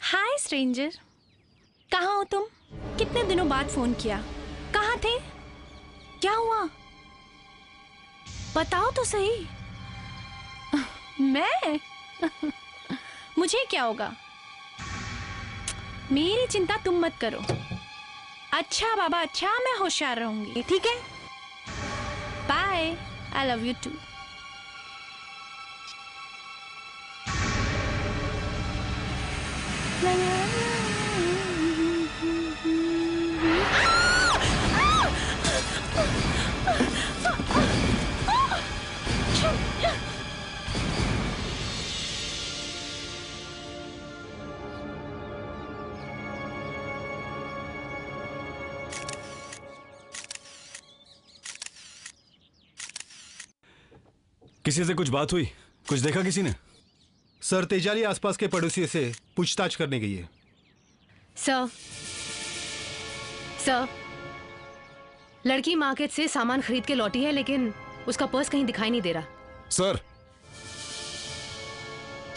हाय stranger, कहाँ हो तुम? कितने दिनों बाद फोन किया, कहाँ थे? क्या हुआ? बताओ तो सही। मैं मुझे क्या होगा? मेरी चिंता तुम मत करो। अच्छा बाबा, अच्छा, मैं होशियार रहूंगी, ठीक है? Bye, I love you too. किसी से कुछ बात हुई? कुछ देखा किसी ने? सर, तेजाली आसपास के पड़ोसी से पूछताछ करने गई है। सर, लड़की मार्केट से सामान खरीद के लौटी है, लेकिन उसका पर्स कहीं दिखाई नहीं दे रहा। सर,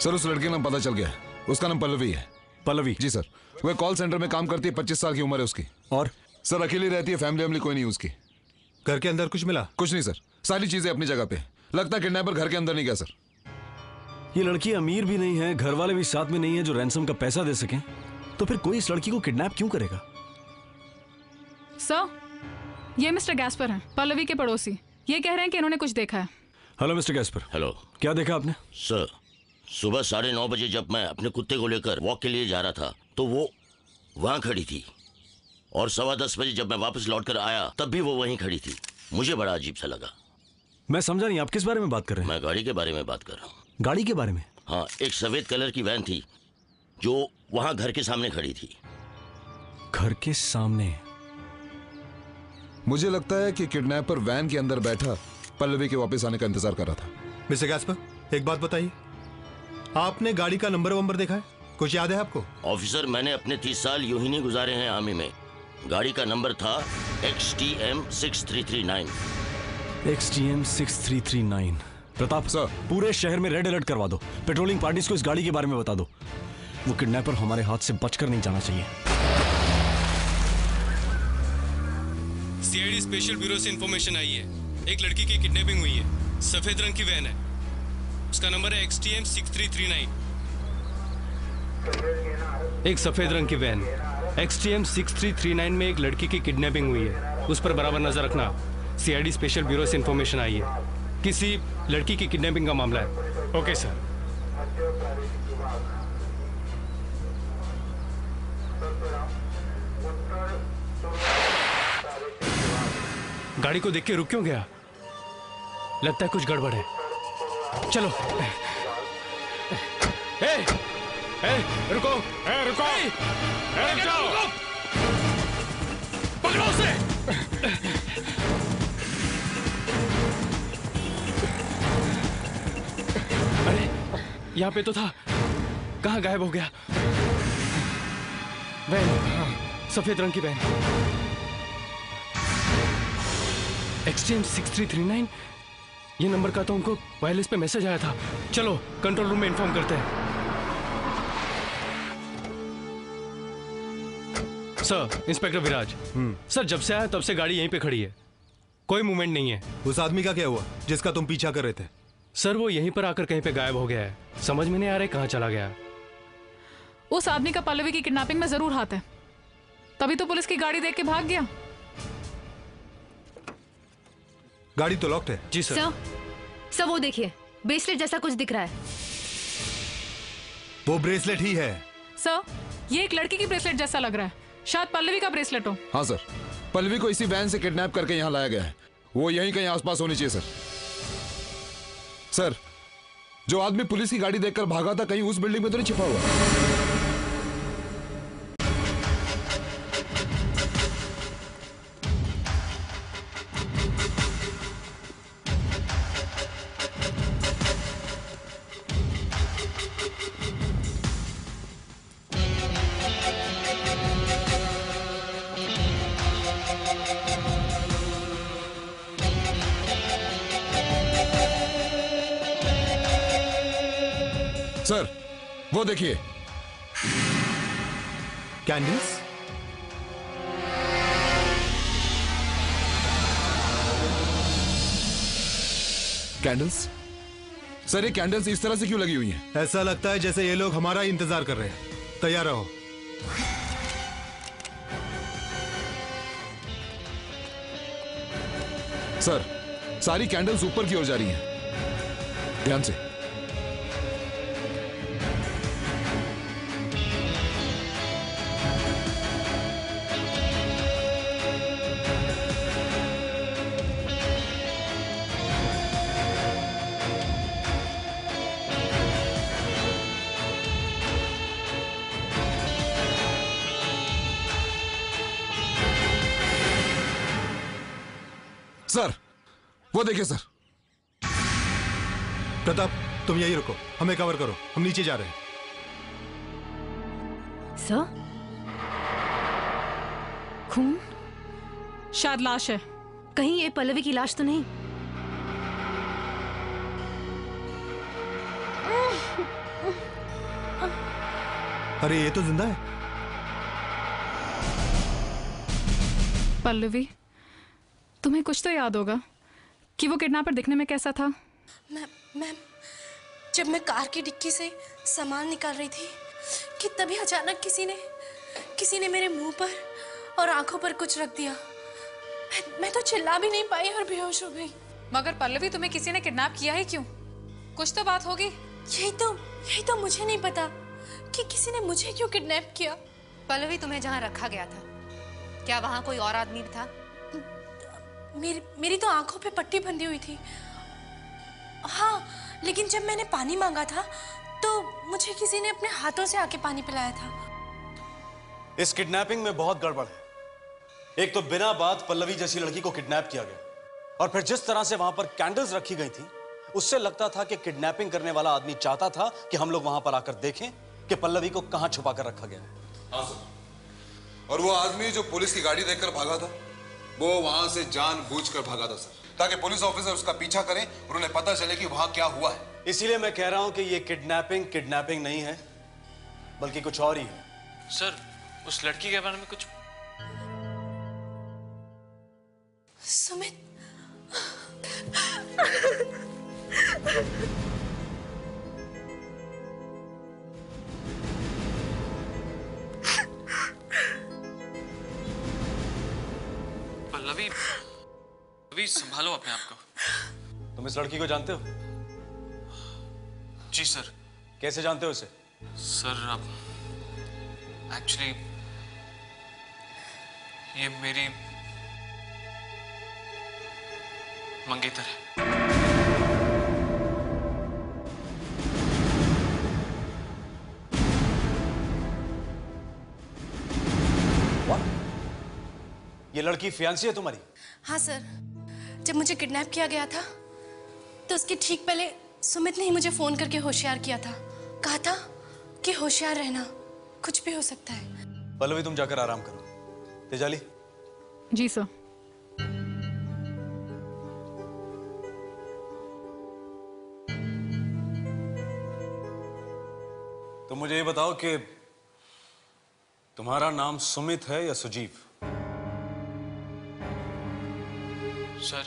उस लड़के का नाम पता चल गया। उसका नाम पल्लवी है। पल्लवी? जी सर, वह कॉल सेंटर में काम करती है। 25 साल की उम्र है उसकी। और सर, अकेली रहती है, फैमिली कोई नहीं उसकी। घर के अंदर कुछ मिला? कुछ नहीं सर, सारी चीजें अपनी जगह पे। लगता है किडनैपर घर के अंदर नहीं गया सर। ये लड़की अमीर भी नहीं है, घर वाले भी साथ में नहीं है जो रैंसम का पैसा दे सकें, तो फिर कोई इस लड़की को किडनैप क्यों करेगा? सर, ये मिस्टर गैस्पर हैं, पल्लवी के पड़ोसी। ये कह रहे हैं कि इन्होंने कुछ देखा है। Hello mister Gaspar. हेलो। क्या देखा आपने? सर, सुबह 9:30 बजे जब मैं अपने कुत्ते को लेकर वॉक के लिए जा रहा था तो वो वहां खड़ी थी, और 10:15 बजे जब मैं वापस लौट कर आया तब भी वो वहीं खड़ी थी। मुझे बड़ा अजीब सा लगा। मैं समझा नहीं, आप किस बारे में बात कर रहे हैं? मैं गाड़ी के बारे में बात कर रहा हूँ। गाड़ी के बारे में? हाँ, एक सफेद कलर की वैन थी जो वहां घर के सामने खड़ी थी। घर के सामने? मुझे लगता है कि किडनैपर वैन के अंदर बैठा पल्लवी के वापस आने का इंतजार कर रहा था। मिस्टर गैस्पर, एक बात बताइए, आपने गाड़ी का नंबर देखा है? कुछ याद है आपको? ऑफिसर, मैंने अपने 30 साल यूं ही नहीं गुजारे हैं आर्मी में। गाड़ी का नंबर था XTM 6339। XTM 6339। प्रताप सर, पूरे शहर में रेड अलर्ट करवा दो। पेट्रोलिंग पार्टीज को इस गाड़ी के बारे में बता दो। वो किडनैपर हमारे हाथ से बचकर नहीं जाना चाहिए। CID स्पेशल ब्यूरो से इंफॉर्मेशन आई है, एक लड़की की किडनैपिंग हुई है। सफेद रंग की वैन है, उसका नंबर है XTM 6339। एक सफेद रंग की वैन XTM 6339 में एक लड़की की किडनैपिंग हुई है, उस पर बराबर नजर रखना। CID स्पेशल ब्यूरो से इंफॉर्मेशन आई है, किसी लड़की की किडनैपिंग का मामला है। Okay sir. गाड़ी को देख के रुक क्यों गया? लगता है कुछ गड़बड़ है। चलो। रुको, रुको, रुक जाओ। पकड़ो उसे। अरे, यहाँ पे तो था, कहाँ गायब हो गया? वैन, सफेद रंग की वैन, XTM 6339। ये नंबर का तो उनको वायरलेस पे मैसेज आया था। चलो कंट्रोल रूम में इन्फॉर्म करते हैं। सर, इंस्पेक्टर विराज। सर, जब से आया तब से गाड़ी यहीं पे खड़ी है, कोई मूवमेंट नहीं है। उस आदमी का क्या हुआ जिसका तुम पीछा कर रहे थे? सर, वो यहीं पर आकर कहीं पे गायब हो गया है, समझ में नहीं आ रहा कहाँ चला गया। उस आदमी का पल्लवी की किडनैपिंग में जरूर हाथ है, तभी तो पुलिस की गाड़ी देख के भाग गया। गाड़ी तो लॉक्ड है। जी सर। सर, वो देखिए, ब्रेसलेट जैसा कुछ दिख रहा है। वो ब्रेसलेट ही है। सर, ये एक लड़की की ब्रेसलेट जैसा लग रहा है, शायद पल्लवी का ब्रेसलेट हो। हाँ सर, पल्लवी को इसी वैन से किडनैप करके यहाँ लाया गया है। वो यहीं कहीं आसपास होनी चाहिए सर। सर, जो आदमी पुलिस की गाड़ी देखकर भागा था, कहीं उस बिल्डिंग में तो नहीं छिपा हुआ? सर वो देखिए। कैंडल्स? कैंडल्स? सर ये कैंडल्स इस तरह से क्यों लगी हुई हैं? ऐसा लगता है जैसे ये लोग हमारा ही इंतजार कर रहे हैं। तैयार रहो। सर सारी कैंडल्स ऊपर की ओर जा रही हैं। ध्यान से। सर वो देखिए सर। प्रताप तुम यही रुको, हमें कवर करो, हम नीचे जा रहे हैं। सर खून? शायद लाश है। कहीं ये पल्लवी की लाश तो नहीं? अरे ये तो जिंदा है। पल्लवी, तुम्हें कुछ तो याद होगा कि वो किडनैपर दिखने में कैसा था? मैम, जब मैं कार की डिक्की से सामान निकाल रही थी कि तभी अचानक किसी ने मेरे मुंह पर और आंखों पर कुछ रख दिया। मैं तो चिल्ला भी नहीं पाई और बेहोश हो गई। मगर पल्लवी, तुम्हें किसी ने किडनैप किया है क्यों? कुछ तो बात होगी। यही तो मुझे नहीं पता कि किसी ने मुझे क्यों किडनैप किया। पल्लवी, तुम्हें जहाँ रखा गया था क्या वहाँ कोई और आदमी भी था? मेरी तो आंखों पे पट्टी बंधी हुई थी। हाँ, लेकिन जब मैंने पानी मांगा था तो मुझे किसी ने अपने हाथों से आके पानी पिलाया था। इस किडनैपिंग में बहुत गड़बड़ है। एक तो बिना बात पल्लवी जैसी लड़की को किडनैप किया गया, और फिर जिस तरह से वहां पर कैंडल्स रखी गई थी उससे लगता था कि किडनैपिंग करने वाला आदमी चाहता था कि हम लोग वहां पर आकर देखें कि पल्लवी को कहां छुपा कर रखा गया है। हाँ सर। और वो आदमी जो पुलिस की गाड़ी देखकर भागा था, वो वहां से जानबूझकर भागा था सर, ताकि पुलिस ऑफिसर उसका पीछा करें और उन्हें पता चले कि वहां क्या हुआ है। इसीलिए मैं कह रहा हूं कि ये किडनैपिंग नहीं है, बल्कि कुछ और ही है। सर उस लड़की के बारे में कुछ? सुमित, पल्लवी, संभालो अपने आप को। तुम इस लड़की को जानते हो? जी सर। कैसे जानते हो इसे? सर अब एक्चुअली ये मेरी मंगेतर है। ये लड़की फियांसी है तुम्हारी? हाँ सर, जब मुझे किडनैप किया गया था तो उसके ठीक पहले सुमित ने ही मुझे फोन करके होशियार किया था। कहा था कि होशियार रहना, कुछ भी हो सकता है। पल्लवी तुम जाकर आराम करो। तेजाली? जी सर। तो मुझे ये बताओ कि तुम्हारा नाम सुमित है या सुजीव? सर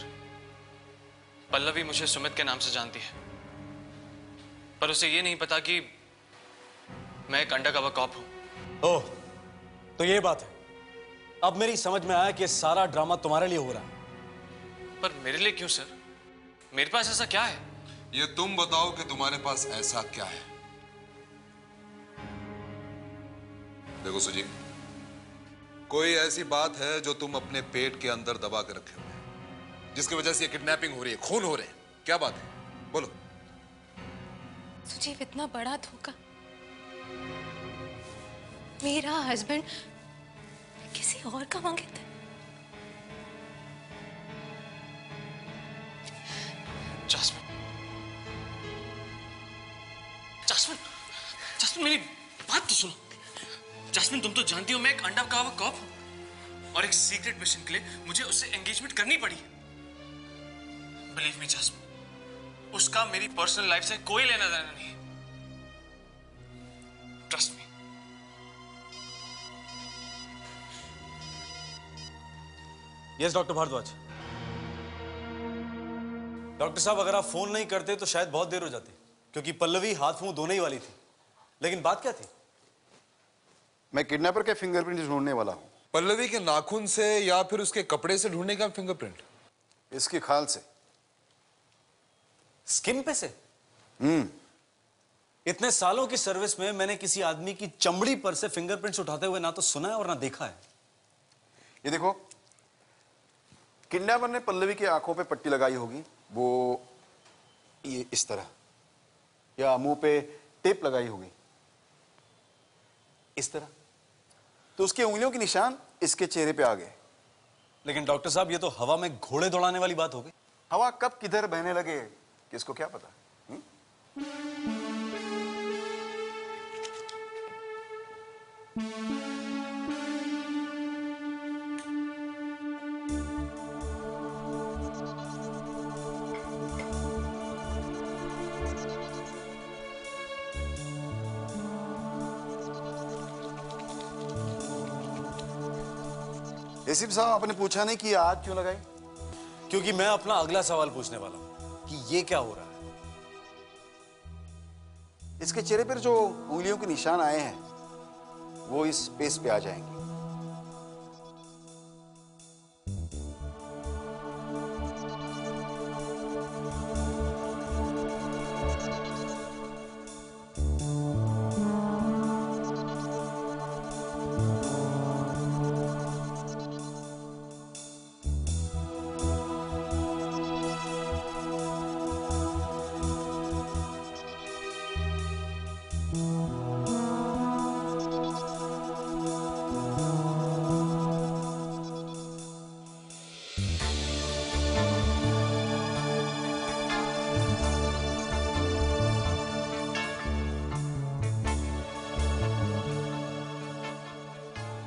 पल्लवी मुझे सुमित के नाम से जानती है, पर उसे ये नहीं पता कि मैं एक अंडरकवर कॉप हूं। ओह, तो ये बात है। अब मेरी समझ में आया कि सारा ड्रामा तुम्हारे लिए हो रहा है। पर मेरे लिए क्यों सर? मेरे पास ऐसा क्या है? ये तुम बताओ कि तुम्हारे पास ऐसा क्या है। देखो सुजीव, कोई ऐसी बात है जो तुम अपने पेट के अंदर दबा के रखे हुए, जिसकी वजह से ये किडनैपिंग हो रही है, खून हो रहे हैं, क्या बात है? बोलो। सुजीव, इतना बड़ा धोखा। मेरा हस्बैंड किसी और का मंगेतर। जास्मिन, जास्मिन, जास्मिन मेरी बात तो सुनो। जास्मिन तुम तो जानती हो मैं एक अंडरकवर कॉप हूं, और एक सीक्रेट मिशन के लिए मुझे उससे एंगेजमेंट करनी पड़ी। बिलीव मी जास्मिन, उसका मेरी पर्सनल लाइफ से कोई लेना देना नहीं। Trust me. Yes doctor Bhardwaj. Doctor साहब, अगर आप फोन नहीं करते तो शायद बहुत देर हो जाती, क्योंकि पल्लवी हाथ मुंह धोने ही वाली थी। लेकिन बात क्या थी? मैं किडनैपर के फिंगरप्रिंट ढूंढने वाला हूं। पल्लवी के नाखून से या फिर उसके कपड़े से ढूंढने का फिंगरप्रिंट? इसकी खाल से। स्किन पे से? इतने सालों की सर्विस में मैंने किसी आदमी की चमड़ी पर से फिंगरप्रिंट्स उठाते हुए ना तो सुना है और ना देखा है। ये देखो, किडनैपर ने पल्लवी की आंखों पे पट्टी लगाई होगी, वो ये इस तरह, या मुंह पे टेप लगाई होगी इस तरह, तो उसकी उंगलियों के निशान इसके चेहरे पे आ गए। लेकिन डॉक्टर साहब, ये तो हवा में घोड़े दौड़ाने वाली बात हो गई। हवा कब किधर बहने लगे किसको क्या पता। एसीपी साहब, आपने पूछा नहीं कि आग क्यों लगाई? क्योंकि मैं अपना अगला सवाल पूछने वाला हूं कि ये क्या हो रहा है। इसके चेहरे पर जो उंगलियों के निशान आए हैं वो इस स्पेस पे आ जाएंगे।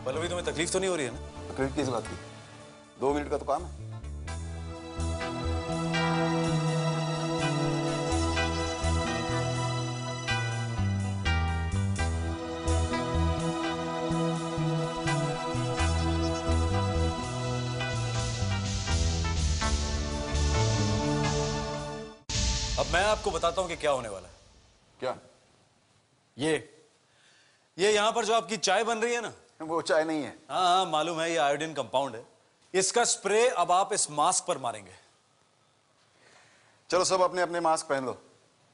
पल्लवी, तुम्हें तकलीफ तो नहीं हो रही है ना? तकलीफ किस बात की? 2 मिनट का तो काम है। अब मैं आपको बताता हूं कि क्या होने वाला है। क्या? ये यहां पर जो आपकी चाय बन रही है ना, वो चाय नहीं है। हाँ, मालूम है, ये आयोडीन कंपाउंड है। इसका स्प्रे अब आप इस मास्क पर मारेंगे। चलो सब अपने अपने मास्क पहन लो,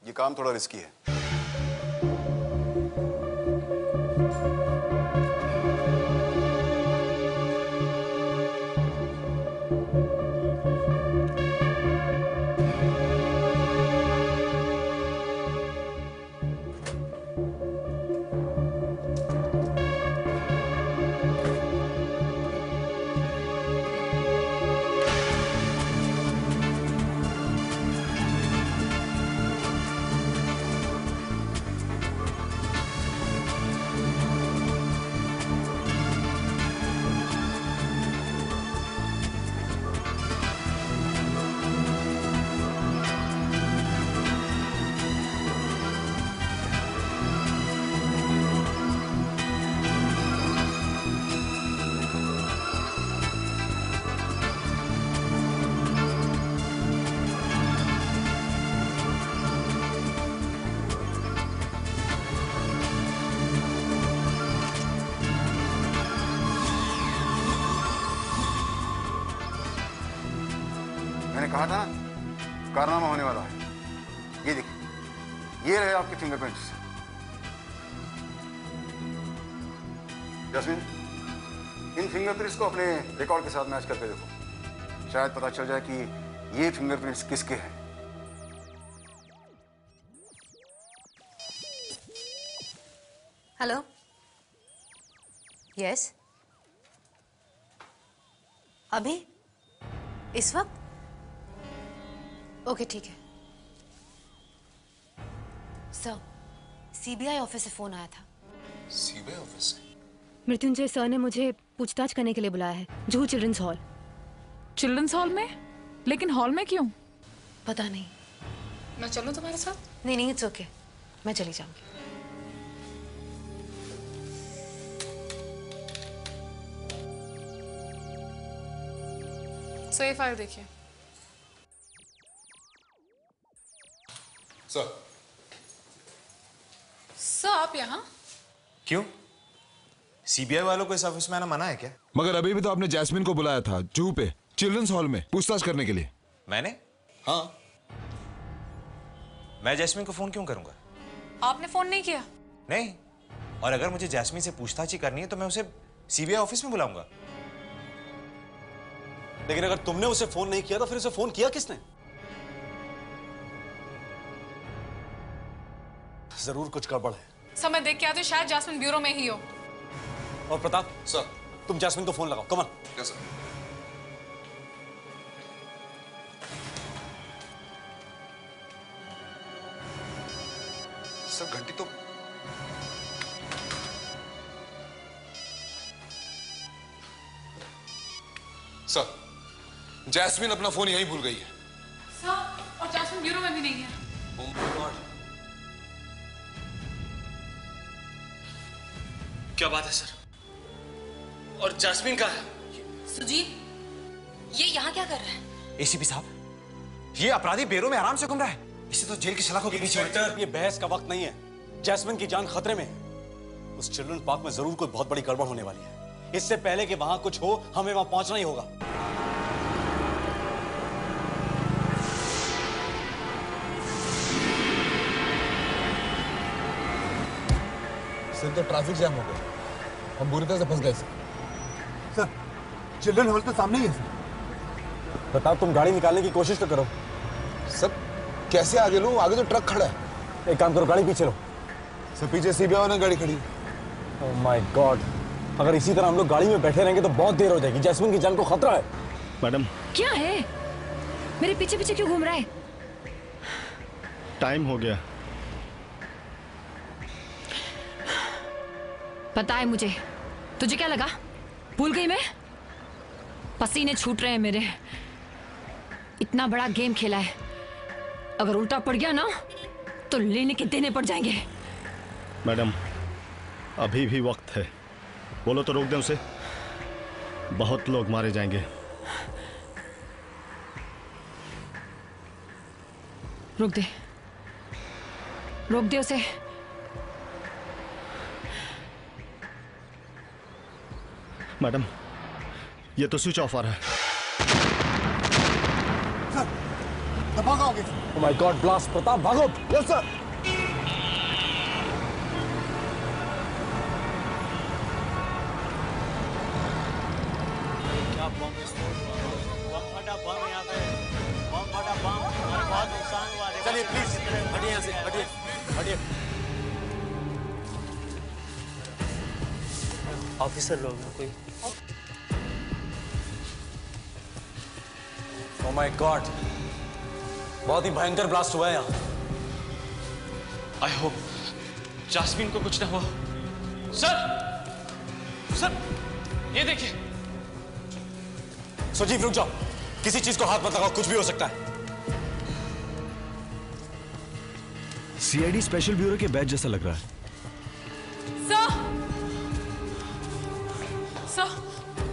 ये काम थोड़ा रिस्की है। मैंने कहा था कारनामा होने वाला है। ये देखिए, ये रहे आपके फिंगरप्रिंट्स। जैस्मिन, इन फिंगरप्रिंट्स को अपने रिकॉर्ड के साथ मैच करके देखो, शायद पता चल जाए कि ये फिंगरप्रिंट्स किसके हैं। हेलो, यस, अभी इस वक्त? ओके, ठीक है। सर, सीबीआई ऑफिस से फोन आया था। सीबीआई ऑफिस से? मृत्युंजय सर ने मुझे पूछताछ करने के लिए बुलाया है, Juhu children's hall. Children's hall में? लेकिन हॉल में क्यों? पता नहीं। मैं चलूं तुम्हारे साथ? नहीं नहीं, इट्स ओके, मैं चली जाऊंगी। सो ये फाइल देखिए। सर। सर आप यहाँ? क्यों? सीबीआई वालों को इस ऑफिस में आना मना है क्या? मगर अभी भी तो आपने जैस्मिन को बुलाया था जूहू पे चिल्ड्रंस हॉल में पूछताछ करने के लिए। मैंने? हाँ। मैं जैस्मिन को फोन क्यों करूंगा? आपने फोन नहीं किया? नहीं। और अगर मुझे जैस्मिन से पूछताछ ही करनी है तो मैं उसे सीबीआई ऑफिस में बुलाऊंगा। लेकिन अगर तुमने उसे फोन नहीं किया तो फिर उसे फोन किया किसने? जरूर कुछ गड़बड़ है। सर मैं देख के आती हूँ, शायद जैस्मिन ब्यूरो में ही हो। और प्रताप सर, तुम जैस्मिन को फोन लगाओ। Come on. Yes sir. Sir घंटी तो सर, जैस्मिन अपना फोन यहीं भूल गई है। सर और जैस्मिन ब्यूरो में भी नहीं है। Oh my God. क्या बात है सर? और जैस्मिन कहाँ है? सुजीत, ये यहाँ क्या कर रहा है? एसीपी साहब, ये अपराधी बेरों में आराम से घूम रहा है। इसे तो जेल की सलाखों के पीछे। इंस्पेक्टर, ये बहस का वक्त नहीं है। जैस्मिन की जान खतरे में है। उस चिल्ड्रन पार्क में जरूर कोई बहुत बड़ी गड़बड़ होने वाली है। इससे पहले कि वहां कुछ हो, हमें वहां पहुंचना ही होगा। सर तो ट्रैफिक जैम हो गया, हम बुरी तरह से फंस गए सर। चिल्ड्रन हॉल तो सामने ही है सर। प्रताप, तुम गाड़ी निकालने की कोशिश तो करो। सर कैसे आगे लो? आगे तो ट्रक खड़ा है। एक काम करो, गाड़ी पीछे लो। सर पीछे सीबीआई वाली गाड़ी खड़ी। ओह माय गॉड, अगर इसी तरह हम लोग गाड़ी में बैठे रहेंगे तो बहुत देर हो जाएगी। जैस्मिन की जान को खतरा है। मैडम, क्या है? मेरे पीछे पीछे क्यों घूम रहा है? टाइम हो गया। पता है मुझे। तुझे क्या लगा भूल गई मैं? पसीने छूट रहे हैं मेरे। इतना बड़ा गेम खेला है, अगर उल्टा पड़ गया ना तो लेने के देने पड़ जाएंगे। मैडम, अभी भी वक्त है। बोलो तो रोक दे उसे। बहुत लोग मारे जाएंगे। रोक दे, रोक दे उसे। मैडम, ये तो स्विच ऑफ आ रहा है। सर भागोगे? Oh my god, blast! Pratap भागो। Yes sir. क्या बम विस्फोट हुआ? बम फटा, बम यहाँ पे बम फटा, बम और बहुत नुकसान हुआ। चलिए प्लीज हटिए यहाँ से, हटिए हटिए। ऑफिसर लोग हैं कोई? ओह माय गॉड, बहुत ही भयंकर ब्लास्ट हुआ है यहाँ। आई होप जैस्मिन को कुछ ना हुआ। सर, सर ये देखिए। सुजीत रुक जाओ, किसी चीज को हाथ मत लगाओ, कुछ भी हो सकता है। सीआईडी स्पेशल ब्यूरो के बैच जैसा लग रहा है।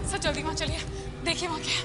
सर जल्दी वहां चलिए, देखिए वहां क्या है।